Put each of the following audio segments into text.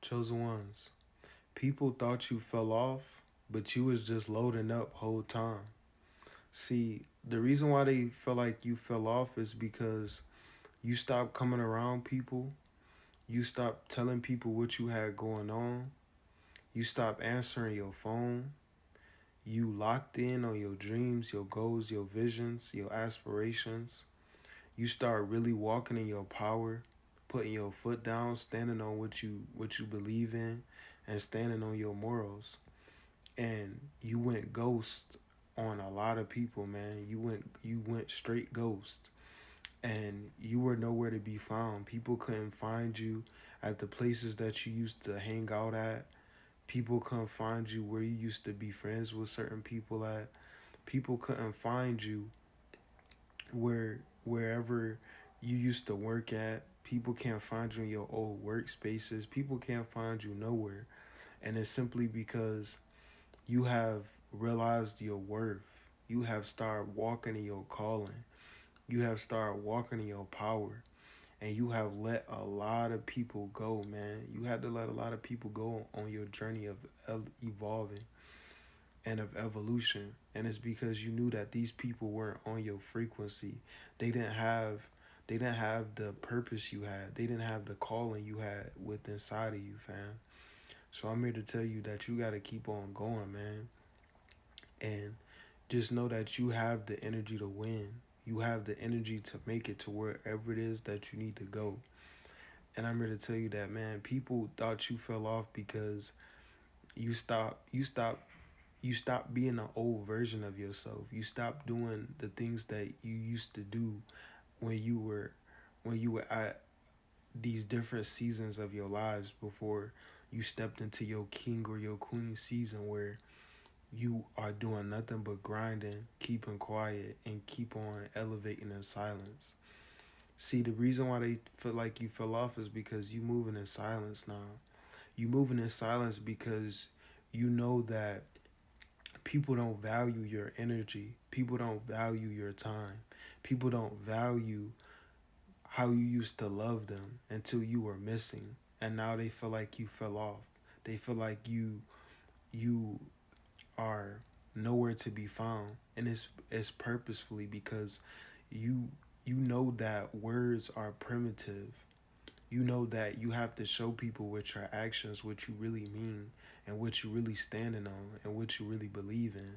Chosen ones. People thought you fell off, but you was just loading up whole time. See, the reason why they felt like you fell off is because you stopped coming around people. You stopped telling people what you had going on. You stopped answering your phone. You locked in on your dreams, your goals, your visions, your aspirations. You start really walking in your power, putting your foot down, standing on what you believe in, and standing on your morals. And you went ghost on a lot of people, man. You went straight ghost, and you were nowhere to be found. People couldn't find you at the places that you used to hang out at. People couldn't find you where you used to be friends with certain people at. People couldn't find you wherever you used to work at. People can't find you in your old workspaces. People can't find you nowhere. And it's simply because you have realized your worth. You have started walking in your calling. You have started walking in your power. And you have let a lot of people go, man. You had to let a lot of people go on your journey of evolving and of evolution. And it's because you knew that these people weren't on your frequency. They didn't have they didn't have the purpose you had. They didn't have the calling you had with inside of you, fam. So I'm here to tell you that you gotta keep on going, man. And just know that you have the energy to win. You have the energy to make it to wherever it is that you need to go. And I'm here to tell you that, man, people thought you fell off because you stopped being an old version of yourself. You stopped doing the things that you used to do when you were at these different seasons of your lives before you stepped into your king or your queen season where you are doing nothing but grinding, keeping quiet, and keep on elevating in silence. See, the reason why they feel like you fell off is because you moving in silence now. You moving in silence because you know that people don't value your energy. People don't value your time. People don't value how you used to love them until you were missing. And now they feel like you fell off. They feel like you are nowhere to be found. And it's purposefully because you you know that words are primitive. You know that you have to show people with your actions what you really mean and what you really standing on and what you really believe in.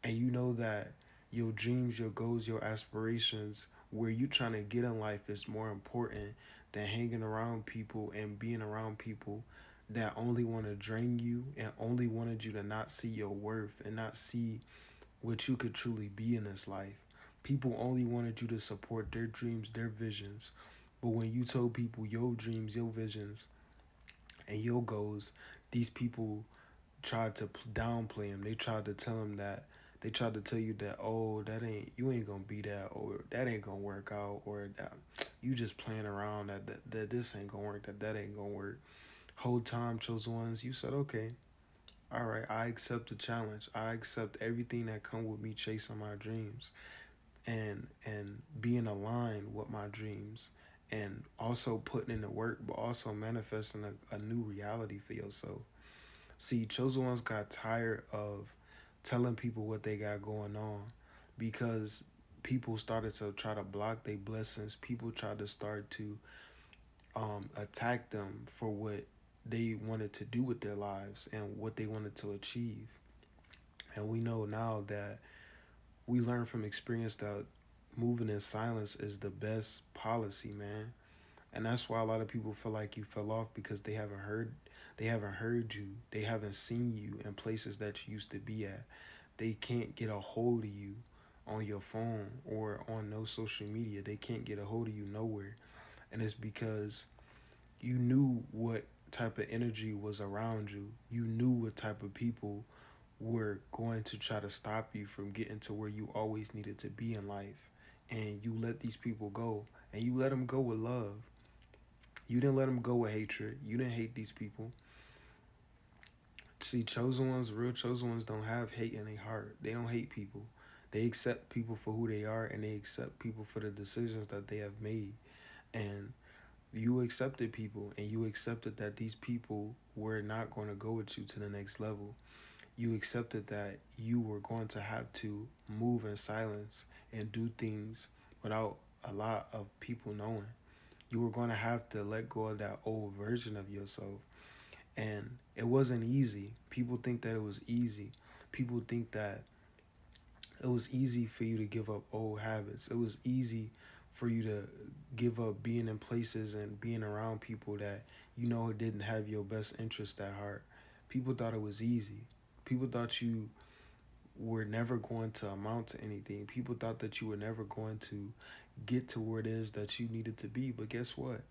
And you know that your dreams, your goals, your aspirations, where you trying to get in life is more important than hanging around people and being around people that only want to drain you and only wanted you to not see your worth and not see what you could truly be in this life. People only wanted you to support their dreams, their visions. But when you told people your dreams, your visions, and your goals, these people tried to downplay them. They tried to tell him that they tried to tell you that, oh, that ain't you ain't gonna be that, or that ain't gonna work out, or that you just playing around, that this ain't gonna work, that ain't gonna work. Whole time, chosen ones, you said, okay, all right, I accept the challenge. I accept everything that come with me chasing my dreams and being aligned with my dreams, and also putting in the work, but also manifesting a new reality for yourself. See, chosen ones got tired of telling people what they got going on because people started to try to block their blessings. People tried to start to attack them for what they wanted to do with their lives and what they wanted to achieve. And we know now that we learn from experience that moving in silence is the best policy, man. And that's why a lot of people feel like you fell off because they haven't heard you. They haven't seen you in places that you used to be at. They can't get a hold of you on your phone or on no social media. They can't get a hold of you nowhere. And it's because you knew what type of energy was around you. You knew what type of people were going to try to stop you from getting to where you always needed to be in life. And you let these people go. And you let them go with love. You didn't let them go with hatred. You didn't hate these people. See, chosen ones, real chosen ones, don't have hate in their heart. They don't hate people. They accept people for who they are, and they accept people for the decisions that they have made. And You accepted people, and you accepted that these people were not going to go with you to the next level. You accepted that you were going to have to move in silence and do things without a lot of people knowing. You were going to have to let go of that old version of yourself. And it wasn't easy. People think that it was easy. People think that it was easy for you to give up old habits. It was easy for you to give up being in places and being around people that you know didn't have your best interest at heart. People thought it was easy. People thought you were never going to amount to anything. People thought that you were never going to get to where it is that you needed to be. But guess what?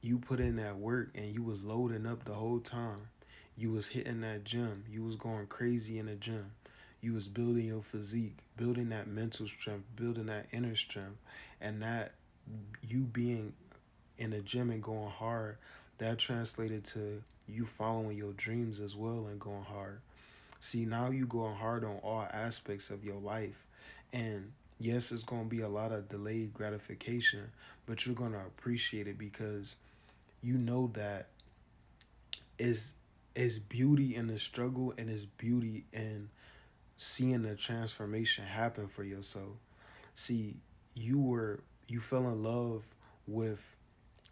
You put in that work and you was loading up the whole time. You was hitting that gym. You was going crazy in the gym. You was building your physique, building that mental strength, building that inner strength, and that you being in the gym and going hard, that translated to you following your dreams as well and going hard. See, now you going hard on all aspects of your life. And yes, it's going to be a lot of delayed gratification, but you're going to appreciate it because you know that is beauty in the struggle and is beauty in seeing the transformation happen for yourself. See, you fell in love with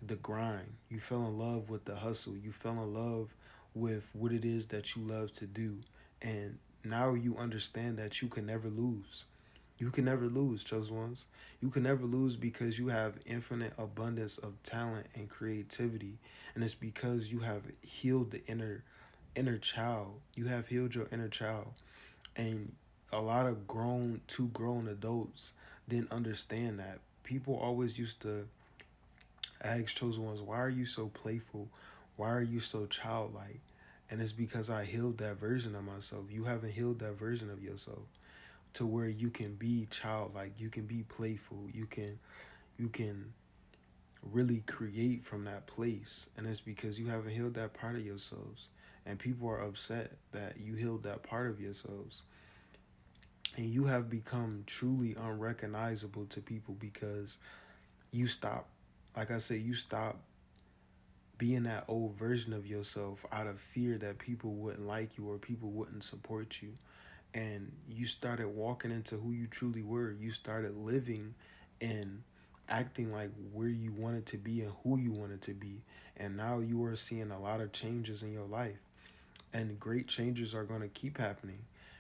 the grind. You fell in love with the hustle. You fell in love with what it is that you love to do. And now you understand that you can never lose. You can never lose, chosen ones. You can never lose because you have infinite abundance of talent and creativity. And it's because you have healed the inner child. You have healed your inner child. And a lot of two grown adults didn't understand that. People always used to ask chosen ones, why are you so playful? Why are you so childlike? And it's because I healed that version of myself. You haven't healed that version of yourself to where you can be childlike, you can be playful, you can really create from that place. And it's because you haven't healed that part of yourselves. And people are upset that you healed that part of yourselves. And you have become truly unrecognizable to people because you stop, like I said, you stop being that old version of yourself out of fear that people wouldn't like you or people wouldn't support you. And you started walking into who you truly were. You started living and acting like where you wanted to be and who you wanted to be. And now you are seeing a lot of changes in your life. And great changes are going to keep happening.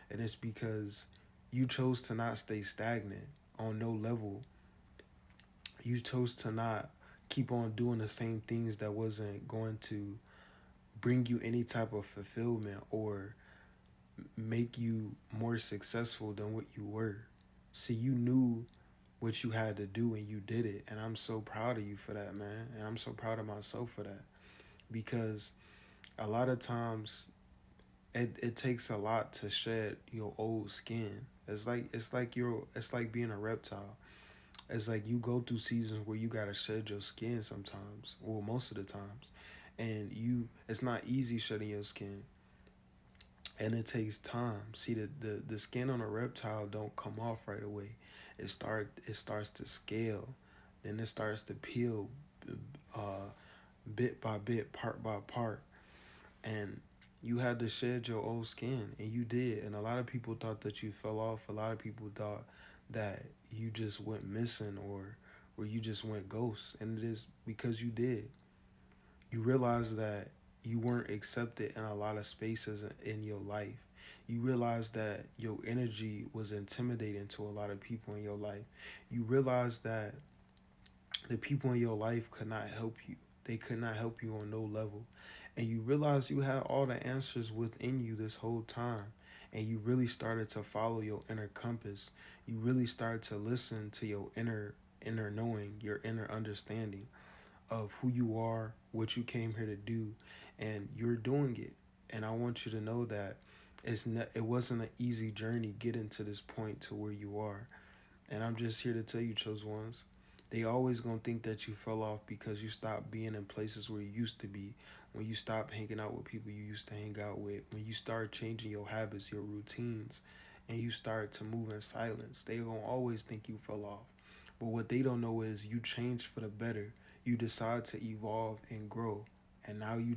And it's because you chose to not stay stagnant on no level. You chose to not keep on doing the same things that wasn't going to bring you any type of fulfillment or make you more successful than what you were. See, you knew what you had to do and you did it. And I'm so proud of you for that, man. And I'm so proud of myself for that. Because a lot of times it takes a lot to shed your old skin. It's like being a reptile. It's like you go through seasons where you gotta shed your skin sometimes. Well, most of the times. And it's not easy shedding your skin, and it takes time. See, the skin on a reptile don't come off right away. It starts to scale, then it starts to peel, uh, bit by bit, part by part, and you had to shed your old skin, and you did. And a lot of people thought that you fell off. A lot of people thought that you just went missing or you just went ghost, and it is because you did. You realize that you weren't accepted in a lot of spaces in your life. You realize that your energy was intimidating to a lot of people in your life. You realize that the people in your life could not help you. They could not help you on no level. And you realize you had all the answers within you this whole time. And you really started to follow your inner compass. You really started to listen to your inner knowing, your inner understanding of who you are, what you came here to do, and you're doing it. And I want you to know that it wasn't an easy journey getting to this point to where you are. And I'm just here to tell you, chose ones, they always gonna think that you fell off because you stopped being in places where you used to be. When you stopped hanging out with people you used to hang out with, when you start changing your habits, your routines, and you start to move in silence, they gonna always think you fell off. But what they don't know is you changed for the better. you decide to evolve and grow, and now you